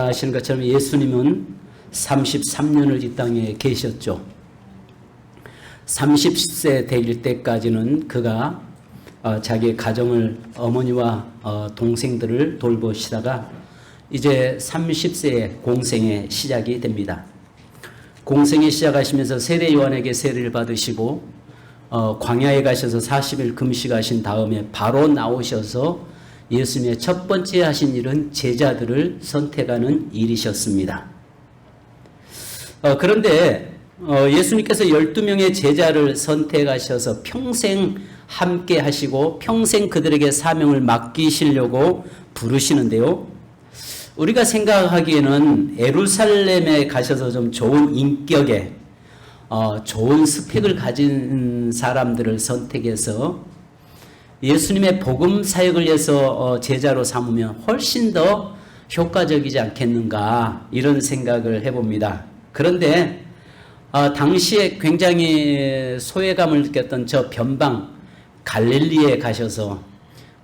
아시는 것처럼 예수님은 33년을 이 땅에 계셨죠. 30세 될 때까지는 그가 자기의 가정을, 어머니와 동생들을 돌보시다가 이제 30세에 공생의 시작이 됩니다. 공생이 시작하시면서 세례 요한에게 세례를 받으시고 광야에 가셔서 40일 금식하신 다음에 바로 나오셔서 예수님의 첫 번째 하신 일은 제자들을 선택하는 일이셨습니다. 그런데 예수님께서 12명의 제자를 선택하셔서 평생 함께 하시고 평생 그들에게 사명을 맡기시려고 부르시는데요. 우리가 생각하기에는 예루살렘에 가셔서 좀 좋은 인격에 좋은 스펙을 가진 사람들을 선택해서 예수님의 복음 사역을 위해서 제자로 삼으면 훨씬 더 효과적이지 않겠는가, 이런 생각을 해봅니다. 그런데 당시에 굉장히 소외감을 느꼈던 저 변방 갈릴리에 가셔서,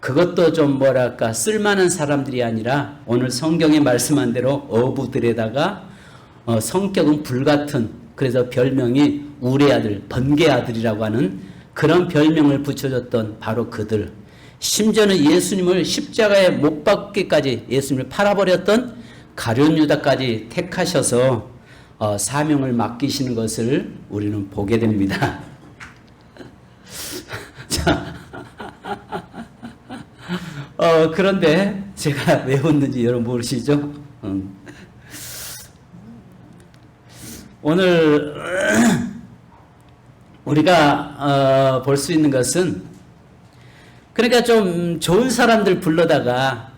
그것도 좀 뭐랄까 쓸만한 사람들이 아니라 오늘 성경에 말씀한 대로 어부들에다가 성격은 불같은, 그래서 별명이 우레 아들, 번개 아들이라고 하는 그런 별명을 붙여줬던 바로 그들, 심지어는 예수님을 십자가에 못 박기까지 예수님을 팔아버렸던 가룟 유다까지 택하셔서 사명을 맡기시는 것을 우리는 보게 됩니다. 자, 그런데 제가 왜 웃는지 여러분 모르시죠? 오늘 우리가 볼 수 있는 것은, 그러니까 좀 좋은 사람들 불러다가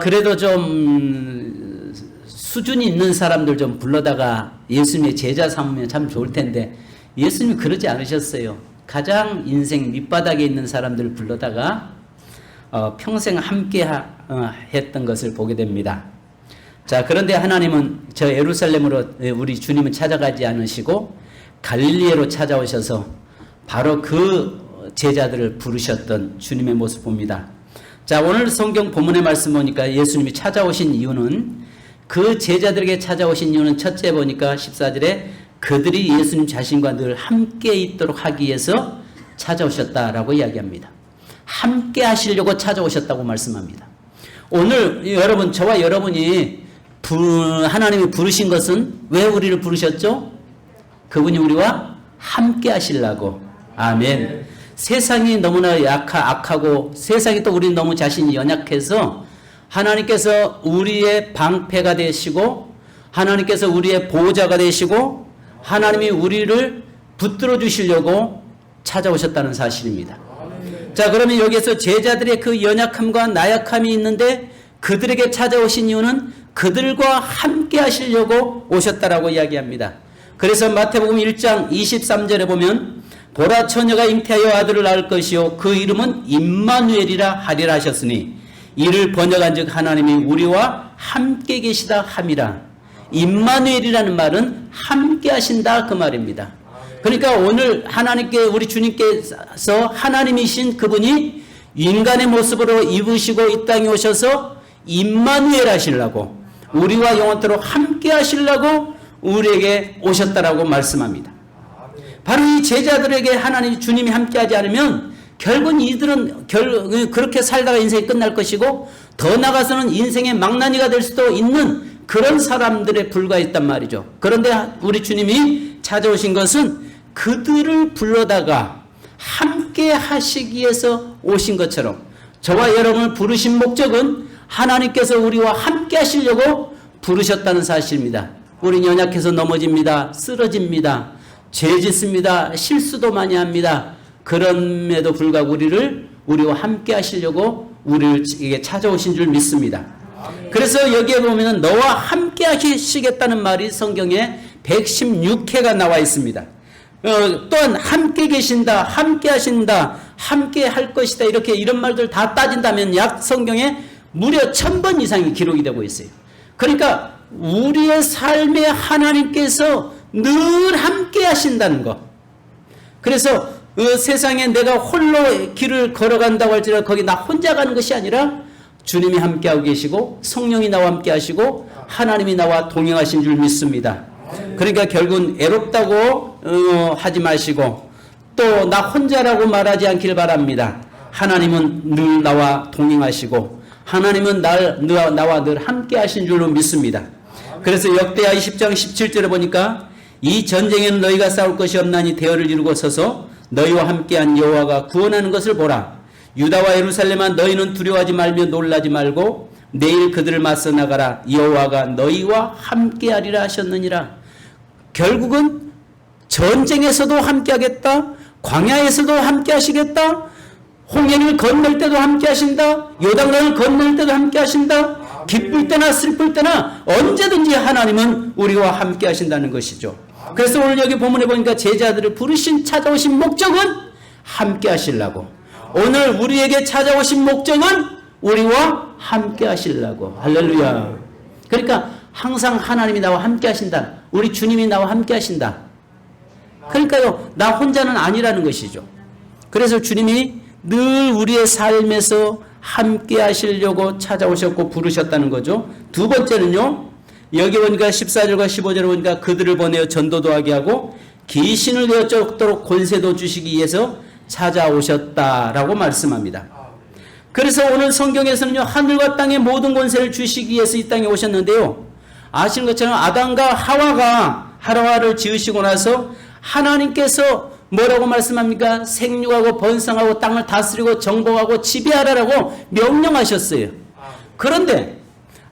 그래도 좀 수준이 있는 사람들 좀 불러다가 예수님의 제자 삼으면 참 좋을 텐데 예수님이 그러지 않으셨어요. 가장 인생 밑바닥에 있는 사람들 불러다가 평생 함께 했던 것을 보게 됩니다. 자, 그런데 하나님은 저 예루살렘으로 우리 주님은 찾아가지 않으시고 갈릴리에로 찾아오셔서 바로 그 제자들을 부르셨던 주님의 모습 봅니다. 자, 오늘 성경 본문의 말씀 보니까 예수님이 찾아오신 이유는, 그 제자들에게 찾아오신 이유는 첫째 보니까 14절에 그들이 예수님 자신과 늘 함께 있도록 하기 위해서 찾아오셨다라고 이야기합니다. 함께 하시려고 찾아오셨다고 말씀합니다. 오늘 여러분, 저와 여러분이 하나님이 부르신 것은 왜 우리를 부르셨죠? 그분이 우리와 함께 하시려고. 아멘. 세상이 너무나 악하고 세상이 또 우리 너무 자신이 연약해서 하나님께서 우리의 방패가 되시고 하나님께서 우리의 보호자가 되시고 하나님이 우리를 붙들어 주시려고 찾아오셨다는 사실입니다. 자, 그러면 여기에서 제자들의 그 연약함과 나약함이 있는데 그들에게 찾아오신 이유는 그들과 함께 하시려고 오셨다라고 이야기합니다. 그래서 마태복음 1장 23절에 보면 보라, 처녀가 잉태하여 아들을 낳을 것이요 그 이름은 임마누엘이라 하리라 하셨으니 이를 번역한 즉 하나님이 우리와 함께 계시다 함이라. 임마누엘이라는 말은 함께 하신다, 그 말입니다. 그러니까 오늘 하나님께, 우리 주님께서 하나님이신 그분이 인간의 모습으로 입으시고 이 땅에 오셔서 임마누엘 하시려고, 우리와 영원토록 함께 하시려고 우리에게 오셨다라고 말씀합니다. 바로 이 제자들에게 하나님 주님이 함께하지 않으면 결국 이들은 그렇게 살다가 인생이 끝날 것이고 더 나아가서는 인생의 망나니가 될 수도 있는 그런 사람들에 불과했단 말이죠. 그런데 우리 주님이 찾아오신 것은 그들을 불러다가 함께 하시기 위해서 오신 것처럼 저와 여러분을 부르신 목적은 하나님께서 우리와 함께 하시려고 부르셨다는 사실입니다. 우린 연약해서 넘어집니다. 쓰러집니다. 죄 짓습니다. 실수도 많이 합니다. 그럼에도 불구하고 우리와 함께 하시려고 우리에게 찾아오신 줄 믿습니다. 그래서 여기에 보면 너와 함께 하시겠다는 말이 성경에 116회가 나와 있습니다. 또한 함께 계신다, 함께 하신다, 함께 할 것이다, 이런 말들 다 따진다면 약 성경에 무려 1000번 이상이 기록이 되고 있어요. 그러니까 우리의 삶에 하나님께서 늘 함께 하신다는 것. 그래서 세상에 내가 홀로 길을 걸어간다고 할지라도 거기 나 혼자 가는 것이 아니라 주님이 함께하고 계시고 성령이 나와 함께 하시고 하나님이 나와 동행하신 줄 믿습니다. 그러니까 결국은 애롭다고 하지 마시고 또 나 혼자라고 말하지 않길 바랍니다. 하나님은 늘 나와 동행하시고 하나님은 나와 늘 함께 하신 줄로 믿습니다. 그래서 역대하 20장 17절에 보니까 이 전쟁에는 너희가 싸울 것이 없나니 대열을 이루고 서서 너희와 함께한 여호와가 구원하는 것을 보라. 유다와 예루살렘아 너희는 두려워하지 말며 놀라지 말고 내일 그들을 맞서 나가라. 여호와가 너희와 함께하리라 하셨느니라. 결국은 전쟁에서도 함께하겠다. 광야에서도 함께하시겠다. 홍해를 건널 때도 함께하신다. 요단강을 건널 때도 함께하신다. 기쁠 때나 슬플 때나 언제든지 하나님은 우리와 함께하신다는 것이죠. 그래서 오늘 여기 본문에 보니까 제자들을 부르신 찾아오신 목적은 함께하시려고. 오늘 우리에게 찾아오신 목적은 우리와 함께하시려고. 할렐루야. 그러니까 항상 하나님이 나와 함께하신다. 우리 주님이 나와 함께하신다. 그러니까요, 나 혼자는 아니라는 것이죠. 그래서 주님이 늘 우리의 삶에서 함께 하시려고 찾아오셨고 부르셨다는 거죠. 두 번째는요, 여기 보니까 14절과 15절에 보니까 그들을 보내어 전도도 하게 하고 귀신을 내어쫓도록 권세도 주시기 위해서 찾아오셨다라고 말씀합니다. 그래서 오늘 성경에서는요, 하늘과 땅의 모든 권세를 주시기 위해서 이 땅에 오셨는데요, 아시는 것처럼 아담과 하와를 지으시고 나서 하나님께서 뭐라고 말씀합니까? 생육하고 번성하고 땅을 다스리고 정복하고 지배하라라고 명령하셨어요. 그런데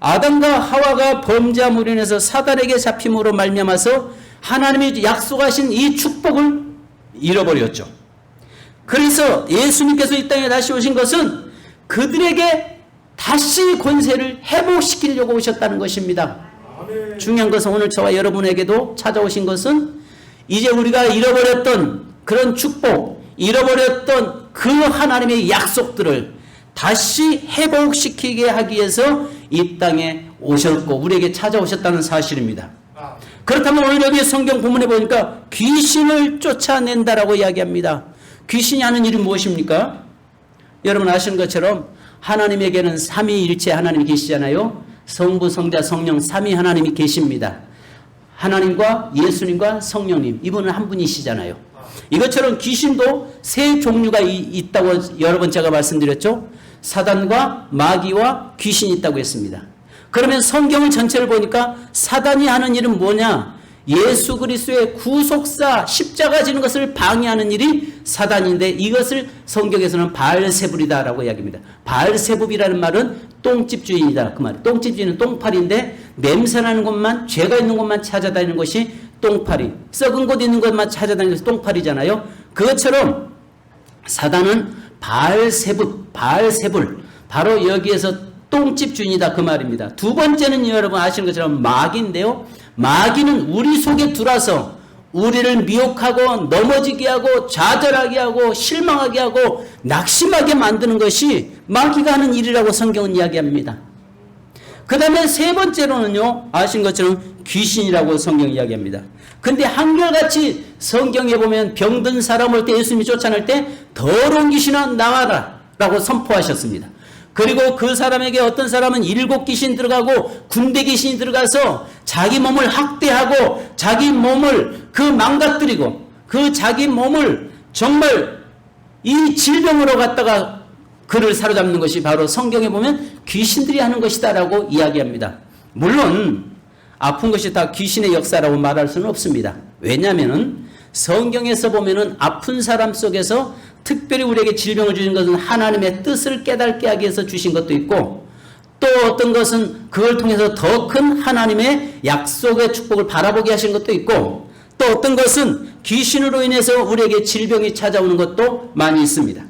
아담과 하와가 범죄함으로 인해서 사단에게 잡힘으로 말미암아서 하나님이 약속하신 이 축복을 잃어버렸죠. 그래서 예수님께서 이 땅에 다시 오신 것은 그들에게 다시 권세를 회복시키려고 오셨다는 것입니다. 중요한 것은 오늘 저와 여러분에게도 찾아오신 것은 이제 우리가 잃어버렸던 그런 축복, 잃어버렸던 그 하나님의 약속들을 다시 회복시키게 하기 위해서 이 땅에 오셨고 우리에게 찾아오셨다는 사실입니다. 그렇다면 오늘 여기 성경 본문에 보니까 귀신을 쫓아낸다라고 이야기합니다. 귀신이 하는 일이 무엇입니까? 여러분 아시는 것처럼 하나님에게는 삼위일체 하나님이 계시잖아요. 성부, 성자, 성령 삼위 하나님이 계십니다. 하나님과 예수님과 성령님, 이분은 한 분이시잖아요. 이것처럼 귀신도 세 종류가 있다고 여러 번 제가 말씀드렸죠. 사단과 마귀와 귀신이 있다고 했습니다. 그러면 성경을 전체를 보니까 사단이 하는 일은 뭐냐? 예수 그리스도의 구속사 십자가 지는 것을 방해하는 일이 사단인데 이것을 성경에서는 바알세불이다라고 이야기합니다. 바알세불이라는 말은 똥집 주인이다. 그 말. 똥집 주인은 똥파리인데 냄새나는 곳만, 죄가 있는 곳만 찾아다니는 것이 똥파리. 썩은 곳 있는 것만 찾아다니는 것이 똥파리잖아요. 그것처럼 사단은 바알세불, 바로 여기에서 똥집 주인이다 그 말입니다. 두 번째는 여러분 아시는 것처럼 마귀인데요. 마귀는 우리 속에 들어와서 우리를 미혹하고 넘어지게 하고 좌절하게 하고 실망하게 하고 낙심하게 만드는 것이 마귀가 하는 일이라고 성경은 이야기합니다. 그 다음에 세 번째로는요, 아신 것처럼 귀신이라고 성경이 이야기합니다. 근데 한결같이 성경에 보면 병든 사람 올 때 예수님이 쫓아낼 때 더러운 귀신아 나와라 라고 선포하셨습니다. 그리고 그 사람에게 어떤 사람은 7 귀신 들어가고 군대 귀신이 들어가서 자기 몸을 학대하고 자기 몸을 망가뜨리고 그 자기 몸을 정말 이 질병으로 갖다가 그를 사로잡는 것이 바로 성경에 보면 귀신들이 하는 것이다라고 이야기합니다. 물론 아픈 것이 다 귀신의 역사라고 말할 수는 없습니다. 왜냐하면 성경에서 보면은 아픈 사람 속에서 특별히 우리에게 질병을 주신 것은 하나님의 뜻을 깨닫게 하기 위해서 주신 것도 있고 또 어떤 것은 그걸 통해서 더 큰 하나님의 약속의 축복을 바라보게 하신 것도 있고 또 어떤 것은 귀신으로 인해서 우리에게 질병이 찾아오는 것도 많이 있습니다.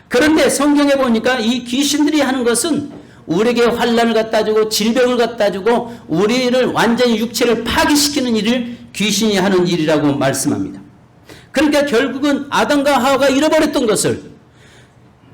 그런데 성경에 보니까 이 귀신들이 하는 것은 우리에게 환난을 갖다 주고 질병을 갖다 주고 우리를 완전히 육체를 파괴시키는 일을 귀신이 하는 일이라고 말씀합니다. 그러니까 결국은 아담과 하와가 잃어버렸던 것을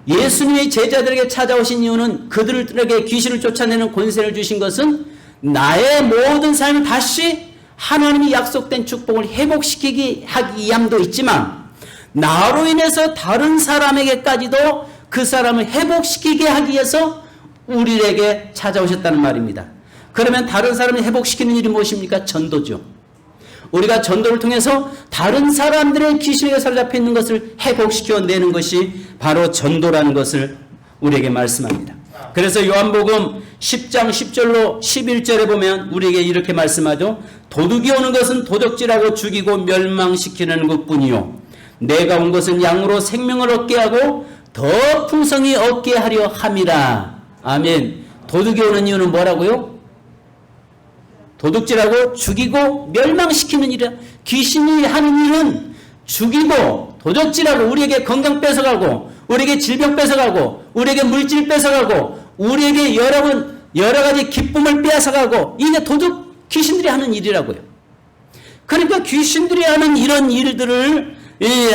예수님의 제자들에게 찾아오신 이유는 그들에게 귀신을 쫓아내는 권세를 주신 것은 나의 모든 삶을 다시 하나님이 약속된 축복을 회복시키기 하기 위함도 있지만 나로 인해서 다른 사람에게까지도 그 사람을 회복시키게 하기 위해서 우리에게 찾아오셨다는 말입니다. 그러면 다른 사람을 회복시키는 일이 무엇입니까? 전도죠. 우리가 전도를 통해서 다른 사람들의 귀신에게 사로잡혀 있는 것을 회복시켜내는 것이 바로 전도라는 것을 우리에게 말씀합니다. 그래서 요한복음 10장 10절로 11절에 보면 우리에게 이렇게 말씀하죠. 도둑이 오는 것은 도적질하고 죽이고 멸망시키는 것뿐이요 내가 온 것은 양으로 생명을 얻게 하고 더 풍성히 얻게 하려 함이라. 아멘. 도둑이 오는 이유는 뭐라고요? 도둑질하고 죽이고 멸망시키는 일이야. 귀신이 하는 일은 죽이고 도둑질하고 우리에게 건강 뺏어가고 우리에게 질병 뺏어가고 우리에게 물질 뺏어가고 우리에게 여러 가지 기쁨을 빼앗아가고 이게 도둑 귀신들이 하는 일이라고요. 그러니까 귀신들이 하는 이런 일들을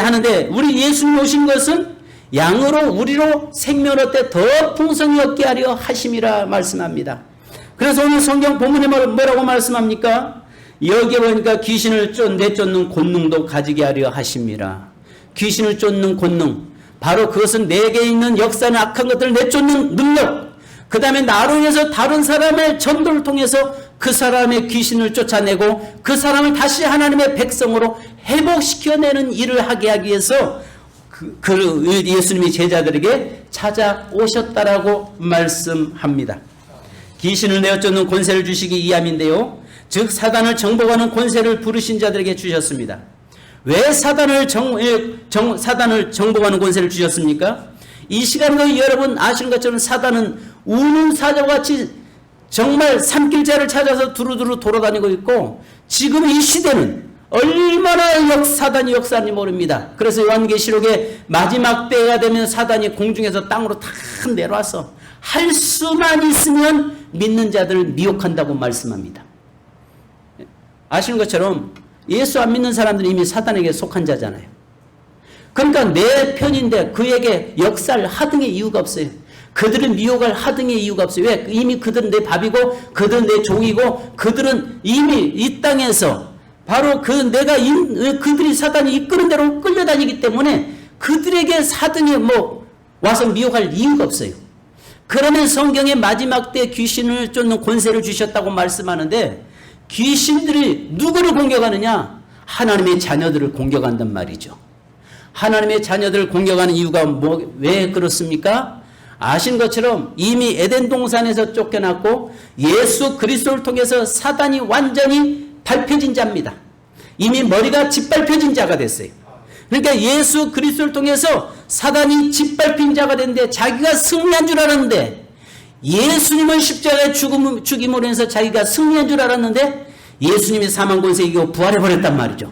하는데 우리 예수님 오신 것은 양으로 우리로 생명을 얻되 더 풍성히 얻게 하려 하심이라 말씀합니다. 그래서 오늘 성경 본문에 뭐라고 말씀합니까? 여기에 보니까 귀신을 내쫓는 권능도 가지게 하려 하심이라. 귀신을 쫓는 권능, 바로 그것은 내게 있는 역사는 악한 것들을 내쫓는 능력, 그 다음에 나로 인해서 다른 사람의 전도를 통해서 그 사람의 귀신을 쫓아내고 그 사람을 다시 하나님의 백성으로 회복시켜내는 일을 하게 하기 위해서 예수님이 제자들에게 찾아오셨다라고 말씀합니다. 귀신을 내어쫓는 권세를 주시기 이함인데요. 즉 사단을 정복하는 권세를 부르신 자들에게 주셨습니다. 왜 사단을 정복하는 권세를 주셨습니까? 이 시간도 여러분 아시는 것처럼 사단은 우는 사자와 같이 정말 산길자를 찾아서 두루두루 돌아다니고 있고 지금 이 시대는 얼마나 사단이 역사하는지 모릅니다. 그래서 요한계시록에 마지막 때가 되면 사단이 공중에서 땅으로 탁 내려와서 할 수만 있으면 믿는 자들을 미혹한다고 말씀합니다. 아시는 것처럼 예수 안 믿는 사람들은 이미 사단에게 속한 자잖아요. 그러니까 내 편인데 그에게 역사를 하등의 이유가 없어요. 그들을 미혹할 하등의 이유가 없어요. 왜? 이미 그들은 내 밥이고 그들은 내 종이고 그들은 이미 이 땅에서 바로 그들이 사단이 이끄는 대로 끌려다니기 때문에 그들에게 사등이 와서 미혹할 이유가 없어요. 그러면 성경의 마지막 때 귀신을 쫓는 권세를 주셨다고 말씀하는데 귀신들이 누구를 공격하느냐? 하나님의 자녀들을 공격한단 말이죠. 하나님의 자녀들을 공격하는 이유가 왜 그렇습니까? 아신 것처럼 이미 에덴 동산에서 쫓겨났고 예수 그리스도를 통해서 사단이 완전히 밟혀진 자입니다. 이미 머리가 짓밟혀진 자가 됐어요. 그러니까 예수 그리스도를 통해서 사단이 짓밟힌 자가 됐는데 자기가 승리한 줄 알았는데 예수님은 십자가의 죽임으로 해서 자기가 승리한 줄 알았는데 예수님이 사망 권세 이기고 부활해버렸단 말이죠.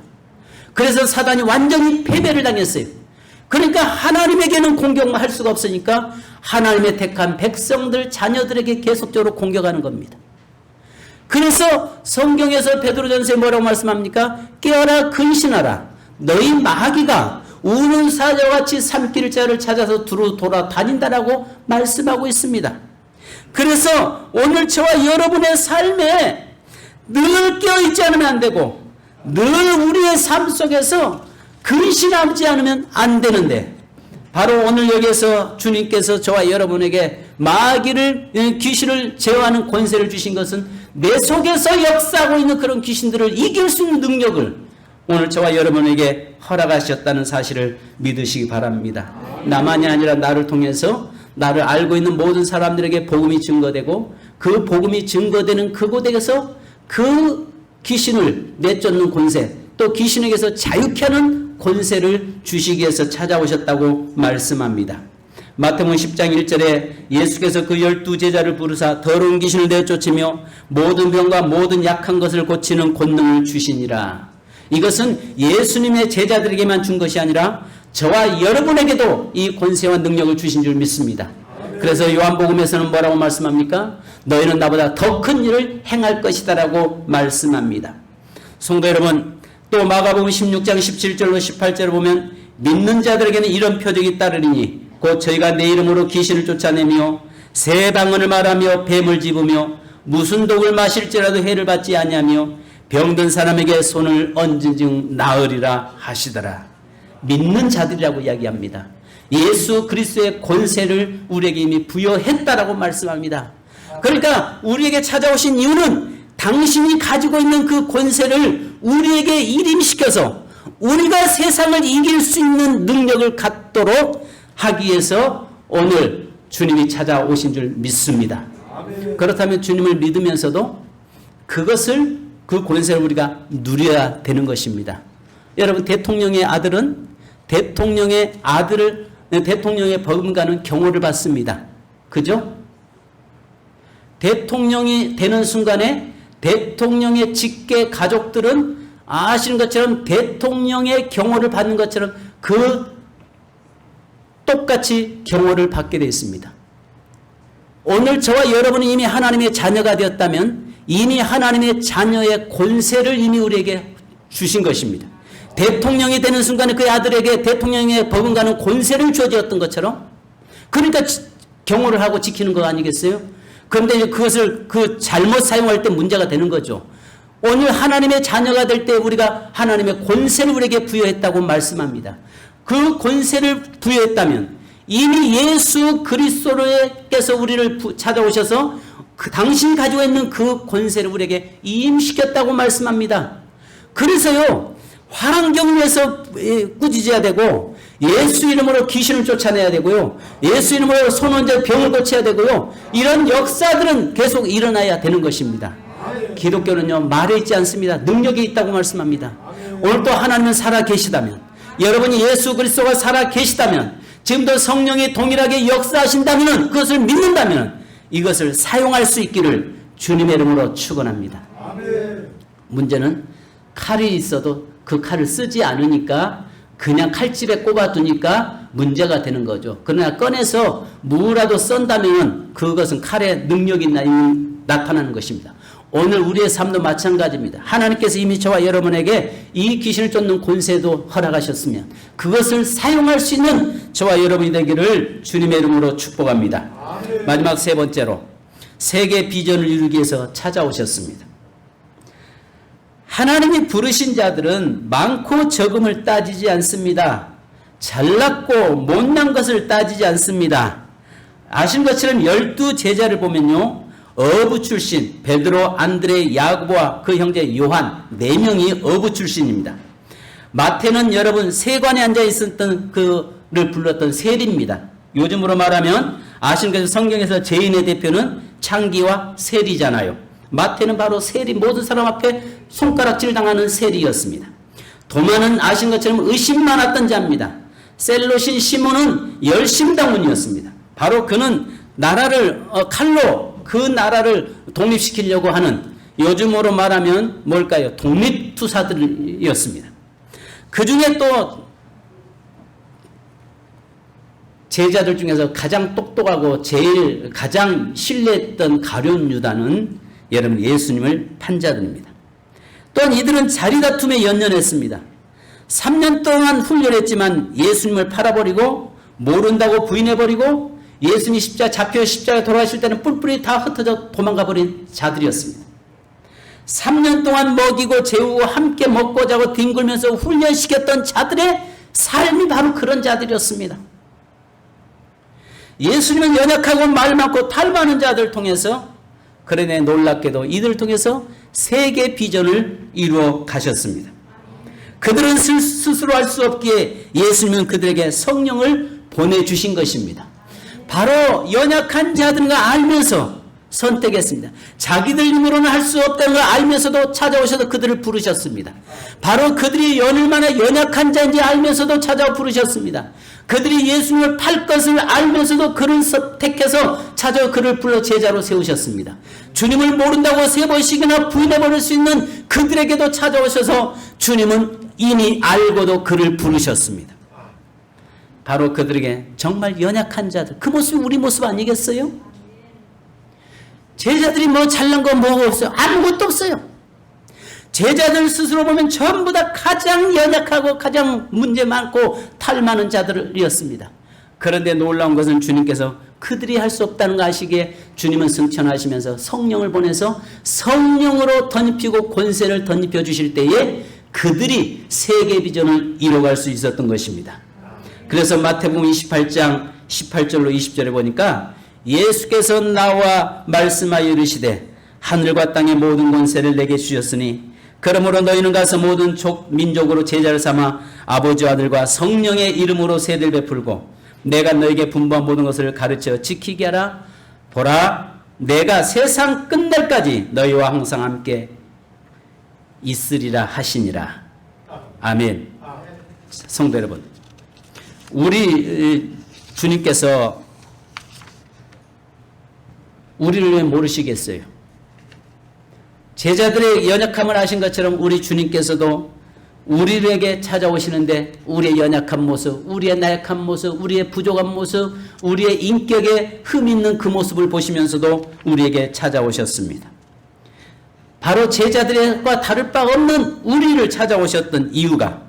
그래서 사단이 완전히 패배를 당했어요. 그러니까 하나님에게는 공격할 수가 없으니까 하나님의 택한 백성들 자녀들에게 계속적으로 공격하는 겁니다. 그래서 성경에서 베드로전서에 뭐라고 말씀합니까? 깨어라 근신하라. 너희 마귀가 우는 사자와 같이 삼킬 자를 찾아서 두루 돌아다닌다라고 말씀하고 있습니다. 그래서 오늘 저와 여러분의 삶에 늘 깨어있지 않으면 안 되고 늘 우리의 삶 속에서 근신하지 않으면 안 되는데 바로 오늘 여기에서 주님께서 저와 여러분에게 귀신을 제어하는 권세를 주신 것은 내 속에서 역사하고 있는 그런 귀신들을 이길 수 있는 능력을 오늘 저와 여러분에게 허락하셨다는 사실을 믿으시기 바랍니다. 나만이 아니라 나를 통해서 나를 알고 있는 모든 사람들에게 복음이 증거되고 그 복음이 증거되는 그곳에서 그 귀신을 내쫓는 권세 또 귀신에게서 자유케 하는 권세를 주시기 위해서 찾아오셨다고 말씀합니다. 마태복음 10장 1절에 예수께서 그 12제자를 부르사 더러운 귀신을 내쫓으며 모든 병과 모든 약한 것을 고치는 권능을 주시니라. 이것은 예수님의 제자들에게만 준 것이 아니라 저와 여러분에게도 이 권세와 능력을 주신 줄 믿습니다. 그래서 요한복음에서는 뭐라고 말씀합니까? 너희는 나보다 더 큰 일을 행할 것이다 라고 말씀합니다. 성도 여러분, 또 마가복음 16장 17절로 18절을 보면 믿는 자들에게는 이런 표적이 따르리니 곧 저희가 내 이름으로 귀신을 쫓아내며 새 방언을 말하며 뱀을 집으며 무슨 독을 마실지라도 해를 받지 아니하며 병든 사람에게 손을 얹은 즉 나으리라 하시더라. 믿는 자들이라고 이야기합니다. 예수 그리스도의 권세를 우리에게 이미 부여했다라고 말씀합니다. 그러니까 우리에게 찾아오신 이유는 당신이 가지고 있는 그 권세를 우리에게 일임시켜서 우리가 세상을 이길 수 있는 능력을 갖도록 하기 위해서 오늘 주님이 찾아오신 줄 믿습니다. 그렇다면 주님을 믿으면서도 그 권세를 우리가 누려야 되는 것입니다. 여러분, 대통령의 버금가는 경호를 받습니다. 그죠? 대통령이 되는 순간에 대통령의 직계 가족들은 아시는 것처럼 대통령의 경호를 받는 것처럼 똑같이 경호를 받게 되어 있습니다. 오늘 저와 여러분이 이미 하나님의 자녀가 되었다면 이미 하나님의 자녀의 권세를 이미 우리에게 주신 것입니다. 대통령이 되는 순간에 그의 아들에게 대통령의 버금가는 권세를 주어졌던 것처럼, 그러니까 경호를 하고 지키는 거 아니겠어요? 그런데 그것을 잘못 사용할 때 문제가 되는 거죠. 오늘 하나님의 자녀가 될 때 우리가 하나님의 권세를 우리에게 부여했다고 말씀합니다. 그 권세를 부여했다면 이미 예수 그리스도께서 우리를 찾아오셔서 당신이 가지고 있는 그 권세를 우리에게 임시켰다고 말씀합니다. 그래서요, 환경에서 꾸짖어야 되고 예수 이름으로 귀신을 쫓아내야 되고요, 예수 이름으로 손 얹어 병을 고쳐야 되고요, 이런 역사들은 계속 일어나야 되는 것입니다. 기독교는요, 말에 있지 않습니다. 능력이 있다고 말씀합니다. 오늘 또 하나님은 살아 계시다면, 여러분이 예수 그리스도가 살아 계시다면, 지금도 성령이 동일하게 역사하신다면, 그것을 믿는다면 이것을 사용할 수 있기를 주님의 이름으로 축원합니다. 문제는 칼이 있어도 그 칼을 쓰지 않으니까 그냥 칼집에 꼽아두니까 문제가 되는 거죠. 그러나 꺼내서 무라도 썬다면 그것은 칼의 능력이 나타나는 것입니다. 오늘 우리의 삶도 마찬가지입니다. 하나님께서 이미 저와 여러분에게 이 귀신을 쫓는 권세도 허락하셨으면 그것을 사용할 수 있는 저와 여러분이 되기를 주님의 이름으로 축복합니다. 아멘. 마지막 세 번째로, 세계 비전을 이루기 위해서 찾아오셨습니다. 하나님이 부르신 자들은 많고 적음을 따지지 않습니다. 잘났고 못난 것을 따지지 않습니다. 아신 것처럼 12 제자를 보면요, 어부 출신 베드로, 안드레, 야고보와 그 형제 요한 4명이 어부 출신입니다. 마태는 여러분 세관에 앉아 있었던 그를 불렀던 세리입니다. 요즘으로 말하면 아시는 것처럼 성경에서 죄인의 대표는 창기와 세리잖아요. 마태는 바로 세리, 모든 사람 앞에 손가락질 당하는 세리였습니다. 도마는 아시는 것처럼 의심 많았던 자입니다. 셀롯인 시몬은 열심당원이었습니다. 바로 그는 나라를 칼로 그 나라를 독립시키려고 하는, 요즘으로 말하면 뭘까요? 독립투사들이었습니다. 그 중에 또 제자들 중에서 가장 똑똑하고 가장 신뢰했던 가룟 유다는 여러분 예수님을 판 자들입니다. 또한 이들은 자리다툼에 연연했습니다. 3년 동안 훈련했지만 예수님을 팔아버리고 모른다고 부인해버리고 예수님이 잡혀 십자가에 돌아가실 때는 뿔뿔이 다 흩어져 도망가버린 자들이었습니다. 3년 동안 먹이고 재우고 함께 먹고 자고 뒹굴면서 훈련시켰던 자들의 삶이 바로 그런 자들이었습니다. 예수님은 연약하고 말 많고 탈 많은 자들을 통해서, 그러네 놀랍게도 이들을 통해서 세계 비전을 이루어 가셨습니다. 그들은 스스로 할 수 없기에 예수님은 그들에게 성령을 보내주신 것입니다. 바로 연약한 자들과 알면서 선택했습니다. 자기들 힘으로는 할 수 없다는 걸 알면서도 찾아오셔서 그들을 부르셨습니다. 바로 그들이 얼마나 연약한 자인지 알면서도 찾아와 부르셨습니다. 그들이 예수님을 팔 것을 알면서도 그를 택해서 찾아와 그를 불러 제자로 세우셨습니다. 주님을 모른다고 3번씩이나 부인해버릴 수 있는 그들에게도 찾아오셔서 주님은 이미 알고도 그를 부르셨습니다. 바로 그들에게 정말 연약한 자들, 그 모습이 우리 모습 아니겠어요? 제자들이 뭐 잘난 거 뭐가 없어요? 아무것도 없어요. 제자들 스스로 보면 전부 다 가장 연약하고 가장 문제 많고 탈 많은 자들이었습니다. 그런데 놀라운 것은 주님께서 그들이 할 수 없다는 거 아시기에 주님은 승천하시면서 성령을 보내서 성령으로 덧입히고 권세를 덧입혀 주실 때에 그들이 세계 비전을 이뤄갈 수 있었던 것입니다. 그래서 마태복음 28장 18절로 20절에 보니까 예수께서 나와 말씀하여 이르시되 하늘과 땅의 모든 권세를 내게 주셨으니 그러므로 너희는 가서 모든 민족으로 제자를 삼아 아버지와 아들과 성령의 이름으로 세례를 베풀고 내가 너에게 분부한 모든 것을 가르쳐 지키게 하라. 보라, 내가 세상 끝날까지 너희와 항상 함께 있으리라 하시니라. 아멘. 성도 여러분, 우리 주님께서 우리를 왜 모르시겠어요? 제자들의 연약함을 아신 것처럼 우리 주님께서도 우리에게 찾아오시는데 우리의 연약한 모습, 우리의 나약한 모습, 우리의 부족한 모습, 우리의 인격에 흠 있는 그 모습을 보시면서도 우리에게 찾아오셨습니다. 바로 제자들과 다를 바 없는 우리를 찾아오셨던 이유가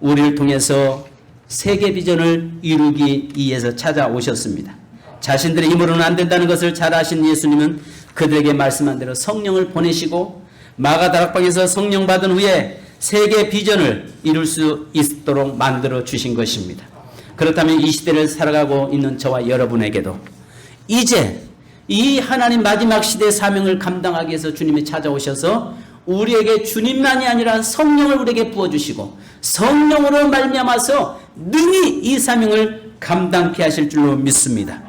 우리를 통해서 세계 비전을 이루기 위해서 찾아오셨습니다. 자신들의 힘으로는 안 된다는 것을 잘 아신 예수님은 그들에게 말씀한 대로 성령을 보내시고 마가다락방에서 성령 받은 후에 세계 비전을 이룰 수 있도록 만들어 주신 것입니다. 그렇다면 이 시대를 살아가고 있는 저와 여러분에게도 이제 이 하나님 마지막 시대의 사명을 감당하기 위해서 주님이 찾아오셔서 우리에게 주님만이 아니라 성령을 우리에게 부어주시고 성령으로 말미암아서 능히 이 사명을 감당케 하실 줄로 믿습니다.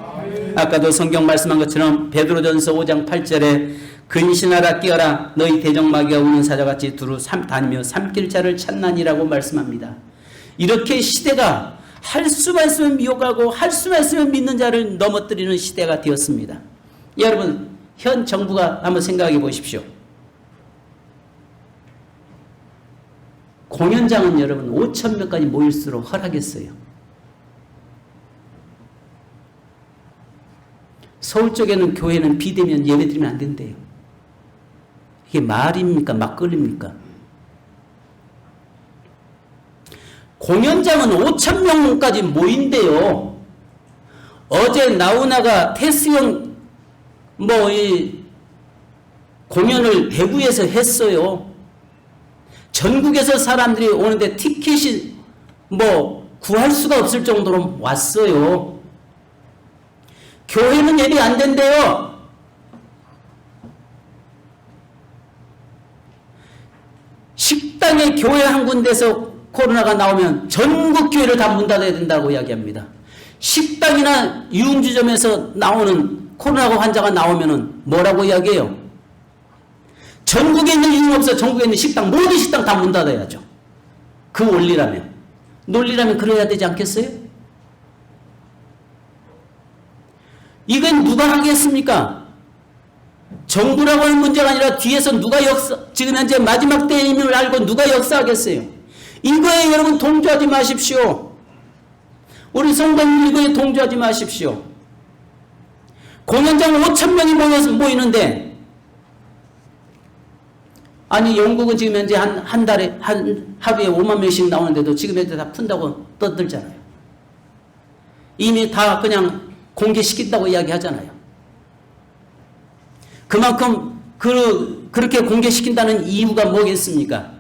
아까도 성경 말씀한 것처럼 베드로전서 5장 8절에 근신하라 끼어라 너희 대적마귀가 우는 사자같이 두루 다니며 삼킬 자를 찾나니라고 말씀합니다. 이렇게 시대가 할 수만 있으면 미혹하고 할 수만 있으면 믿는 자를 넘어뜨리는 시대가 되었습니다. 여러분, 현 정부가 한번 생각해 보십시오. 공연장은 여러분 5천 명까지 모일수록 허락했어요. 서울 쪽에는 교회는 비대면 예배드리면 안 된대요. 이게 말입니까? 막걸리입니까? 공연장은 5천 명까지 모인대요. 어제 나훈아가 테스형 이 공연을 대구에서 했어요. 전국에서 사람들이 오는데 티켓이 구할 수가 없을 정도로 왔어요. 교회는 예배 안 된대요. 식당에 교회 한 군데서 코로나가 나오면 전국 교회를 다 문 닫아야 된다고 이야기합니다. 식당이나 유흥주점에서 나오는 코로나 환자가 나오면은 뭐라고 이야기해요? 전국에 있는 유흥업소, 전국에 있는 식당, 모든 식당 다 문 닫아야죠. 그 원리라면. 논리라면 그래야 되지 않겠어요? 이건 누가 하겠습니까? 정부라고 하는 문제가 아니라 뒤에서 누가 지금 현재 마지막 때의 힘을 알고 누가 역사하겠어요? 이거에 여러분 동조하지 마십시오. 우리 성도님 이거에 동조하지 마십시오. 공연장 5천 명이 모이는데 아니 영국은 지금 현재 한 달에 하루에 5만 명씩 나오는데도 지금 현재 다 푼다고 떠들잖아요. 이미 다 그냥 공개시킨다고 이야기하잖아요. 그만큼 그렇게 공개시킨다는 이유가 뭐겠습니까?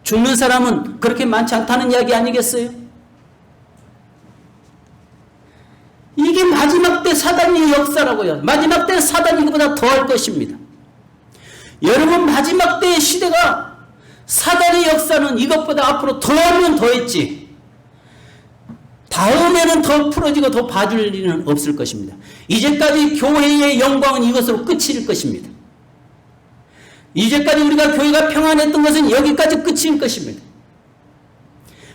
죽는 사람은 그렇게 많지 않다는 이야기 아니겠어요? 이게 마지막 때 사단의 역사라고요. 마지막 때 사단이 이거보다 더할 것입니다. 여러분, 마지막 때의 시대가 사단의 역사는 이것보다 앞으로 더하면 더했지 다음에는 더 풀어지고 더 봐줄 일은 없을 것입니다. 이제까지 교회의 영광은 이것으로 끝일 것입니다. 이제까지 우리가 교회가 평안했던 것은 여기까지 끝일 것입니다.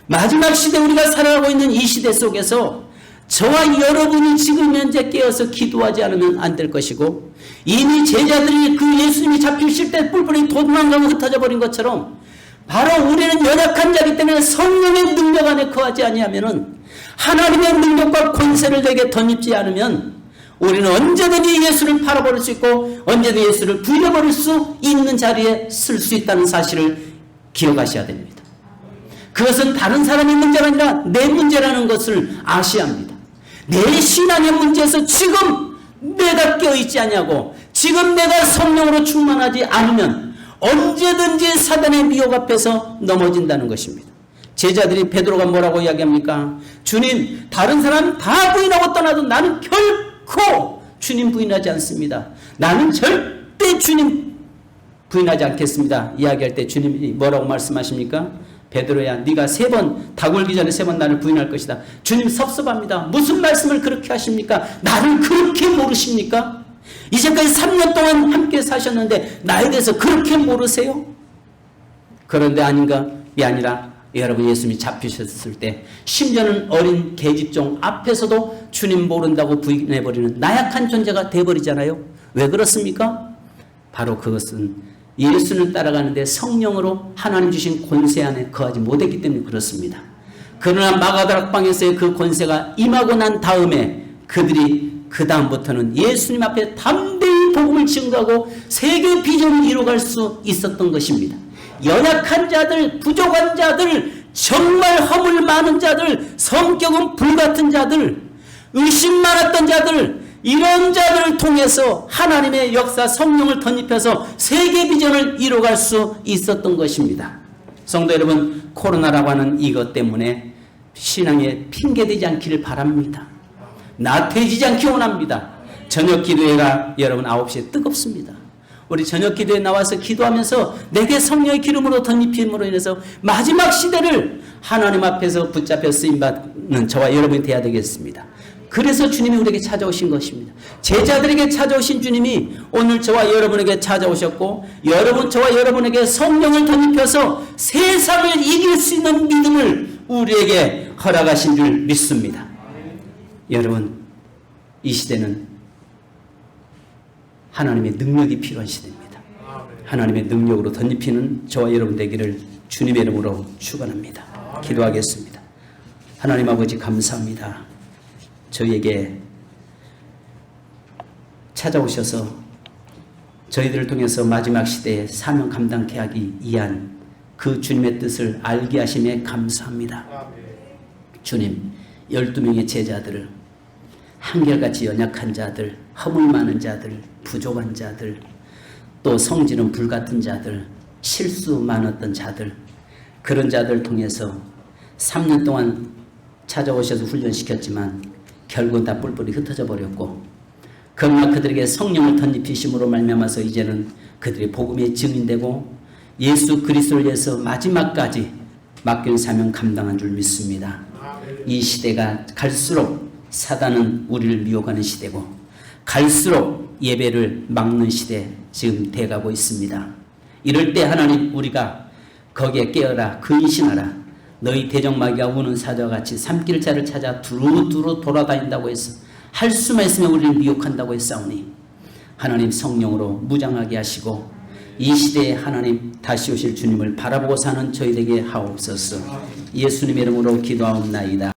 마지막 시대 우리가 살아가고 있는 이 시대 속에서 저와 여러분이 지금 현재 깨어서 기도하지 않으면 안 될 것이고 이미 제자들이 그 예수님이 잡히실 때 뿔뿔이 도망가고 흩어져 버린 것처럼 바로 우리는 연약한 자이기 때문에 성령의 능력 안에 거하지 아니하면은 하나님의 능력과 권세를 내게 덧입지 않으면 우리는 언제든지 예수를 팔아버릴 수 있고 언제든지 예수를 부려버릴 수 있는 자리에 쓸 수 있다는 사실을 기억하셔야 됩니다. 그것은 다른 사람의 문제가 아니라 내 문제라는 것을 아셔야 합니다. 내 신앙의 문제에서 지금 내가 깨어있지 않냐고 지금 내가 성령으로 충만하지 않으면 언제든지 사단의 미혹 앞에서 넘어진다는 것입니다. 제자들이 베드로가 뭐라고 이야기합니까? 주님, 다른 사람 다 부인하고 떠나도 나는 결코 주님 부인하지 않습니다. 나는 절대 주님 부인하지 않겠습니다. 이야기할 때 주님이 뭐라고 말씀하십니까? 베드로야, 네가 3번, 닭 울기 전에 3번 나를 부인할 것이다. 주님 섭섭합니다. 무슨 말씀을 그렇게 하십니까? 나를 그렇게 모르십니까? 이제까지 3년 동안 함께 사셨는데 나에 대해서 그렇게 모르세요? 그런데 아닌가이 아니라 여러분, 예수님이 잡히셨을 때 심지어는 어린 계집종 앞에서도 주님 모른다고 부인해버리는 나약한 존재가 돼버리잖아요. 왜 그렇습니까? 바로 그것은 예수를 따라가는데 성령으로 하나님 주신 권세 안에 거하지 못했기 때문에 그렇습니다. 그러나 마가다락방에서의 그 권세가 임하고 난 다음에 그들이 그 다음부터는 예수님 앞에 담대히 복음을 증거하고 세계 비전을 이루어갈 수 있었던 것입니다. 연약한 자들, 부족한 자들, 정말 허물 많은 자들, 성격은 불같은 자들, 의심 많았던 자들, 이런 자들을 통해서 하나님의 역사 성령을 덧입혀서 세계 비전을 이루어갈 수 있었던 것입니다. 성도 여러분, 코로나라고 하는 이것 때문에 신앙에 핑계되지 않기를 바랍니다. 나태해지지 않기 원합니다. 저녁 기도회가 여러분 9시에 뜨겁습니다. 우리 저녁 기도에 나와서 기도하면서 내게 성령의 기름으로 덧입힘으로 인해서 마지막 시대를 하나님 앞에서 붙잡혀 쓰임받는 저와 여러분이 되어야 되겠습니다. 그래서 주님이 우리에게 찾아오신 것입니다. 제자들에게 찾아오신 주님이 오늘 저와 여러분에게 찾아오셨고, 여러분 저와 여러분에게 성령을 덧입혀서 세상을 이길 수 있는 믿음을 우리에게 허락하신 줄 믿습니다. 여러분, 이 시대는 하나님의 능력이 필요한 시대입니다. 하나님의 능력으로 덧입히는 저와 여러분 되기를 주님의 이름으로 축원합니다. 기도하겠습니다. 하나님 아버지, 감사합니다. 저희에게 찾아오셔서 저희들을 통해서 마지막 시대에 사명 감당케 하기 위한 그 주님의 뜻을 알게 하심에 감사합니다. 주님, 12명의 제자들을 한결같이 연약한 자들, 허물 많은 자들, 부족한 자들, 또 성질은 불같은 자들, 실수 많았던 자들, 그런 자들 통해서 3년 동안 찾아오셔서 훈련시켰지만 결국은 다 뿔뿔이 흩어져 버렸고, 그러나 그들에게 성령을 덧입히심으로 말미암아서 이제는 그들이 복음의 증인되고 예수 그리스도를 위해서 마지막까지 맡긴 사명 감당한 줄 믿습니다. 이 시대가 갈수록 사단은 우리를 미혹하는 시대고 갈수록 예배를 막는 시대 지금 돼가고 있습니다. 이럴 때 하나님, 우리가 거기에 깨어라, 근신하라. 너희 대적마귀가 우는 사자와 같이 산길자를 찾아 두루두루 돌아다닌다고 해서 할 수만 있으면 우리를 미혹한다고 했사오니 하나님 성령으로 무장하게 하시고 이 시대에 하나님 다시 오실 주님을 바라보고 사는 저희에게 하옵소서. 예수님의 이름으로 기도하옵나이다.